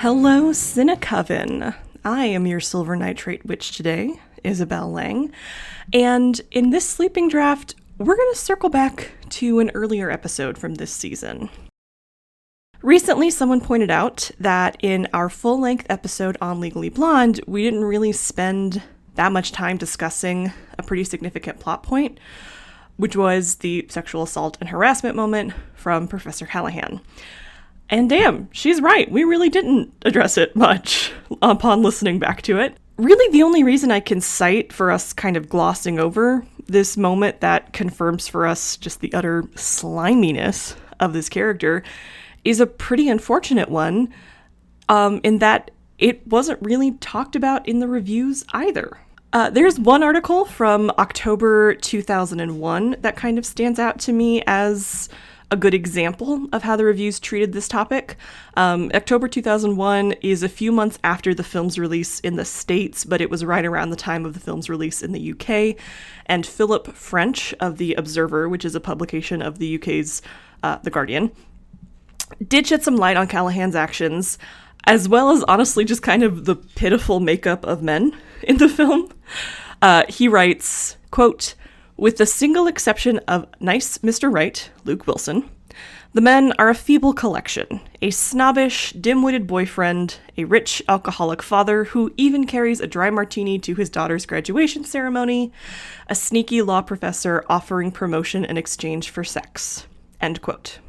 Hello, Cinecoven. I am your Silver Nitrate Witch today, Isabelle Lang, and in this sleeping draft, we're going to circle back to an earlier episode from this season. Recently, someone pointed out that in our full-length episode on Legally Blonde, we didn't really spend that much time discussing a pretty significant plot point, which was the sexual assault and harassment moment from Professor Callahan. And damn, she's right. We really didn't address it much upon listening back to it. Really, the only reason I can cite for us kind of glossing over this moment that confirms for us just the utter sliminess of this character is a pretty unfortunate one, in that it wasn't really talked about in the reviews either. There's one article from October 2001 that kind of stands out to me as a good example of how the reviews treated this topic. October 2001 is a few months after the film's release in the States, but it was right around the time of the film's release in the UK. And Philip French of The Observer, which is a publication of the UK's The Guardian, did shed some light on Callahan's actions, as well as honestly just kind of the pitiful makeup of men in the film. He writes, quote, "With the single exception of nice Mr. Right, Luke Wilson, the men are a feeble collection, a snobbish, dim-witted boyfriend, a rich alcoholic father who even carries a dry martini to his daughter's graduation ceremony, a sneaky law professor offering promotion in exchange for sex." End quote.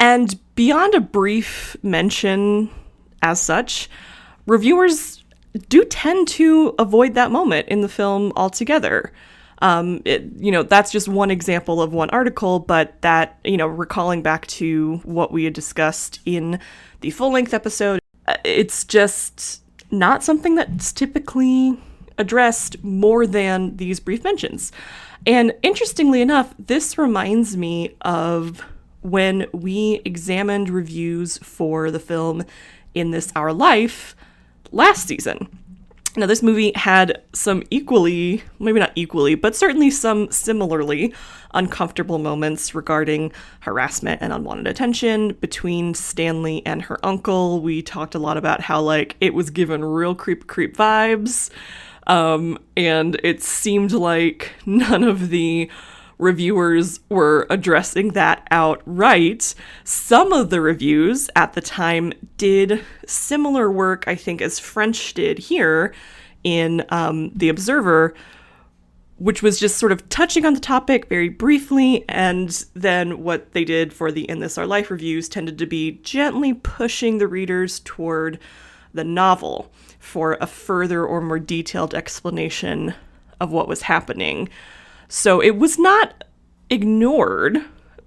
And beyond a brief mention as such, reviewers do tend to avoid that moment in the film altogether. That's just one example of one article, but that, recalling back to what we had discussed in the full-length episode, it's just not something that's typically addressed more than these brief mentions. And interestingly enough, this reminds me of when we examined reviews for the film In This Our Life last season. Now, this movie had some equally, maybe not equally, but certainly some similarly uncomfortable moments regarding harassment and unwanted attention between Stanley and her uncle. We talked a lot about how, it was given real creep vibes, and it seemed like none of the reviewers were addressing that outright. Some of the reviews at the time did similar work, I think, as French did here in The Observer, which was just sort of touching on the topic very briefly, and then what they did for the In This Our Life reviews tended to be gently pushing the readers toward the novel for a further or more detailed explanation of what was happening. So it was not ignored,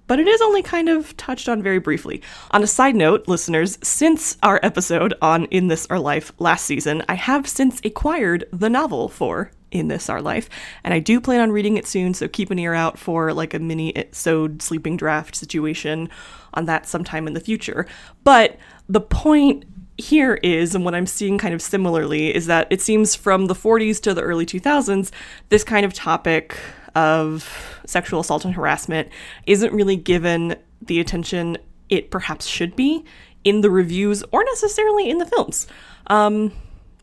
but it is only kind of touched on very briefly. On a side note, listeners, since our episode on In This Our Life last season, I have since acquired the novel for In This Our Life, and I do plan on reading it soon, so keep an ear out for a mini-sode sleeping draft situation on that sometime in the future. But the point here is, and what I'm seeing kind of similarly, is that it seems from the 40s to the early 2000s, this kind of topic of sexual assault and harassment isn't really given the attention it perhaps should be in the reviews or necessarily in the films.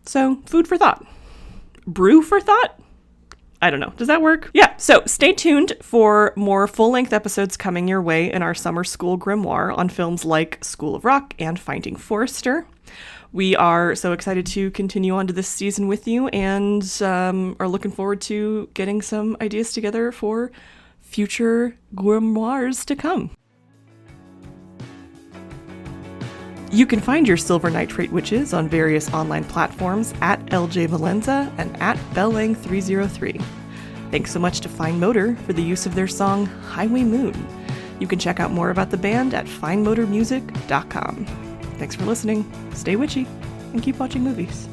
So food for thought. Brew for thought? I don't know. Does that work? Yeah. So stay tuned for more full-length episodes coming your way in our summer school grimoire on films like School of Rock and Finding Forrester. We are so excited to continue on to this season with you, and are looking forward to getting some ideas together for future grimoires to come. You can find your Silver Nitrate Witches on various online platforms at LJ Valenza and at Bellang303. Thanks so much to Fine Motor for the use of their song Highway Moon. You can check out more about the band at finemotormusic.com. Thanks for listening, stay witchy, and keep watching movies.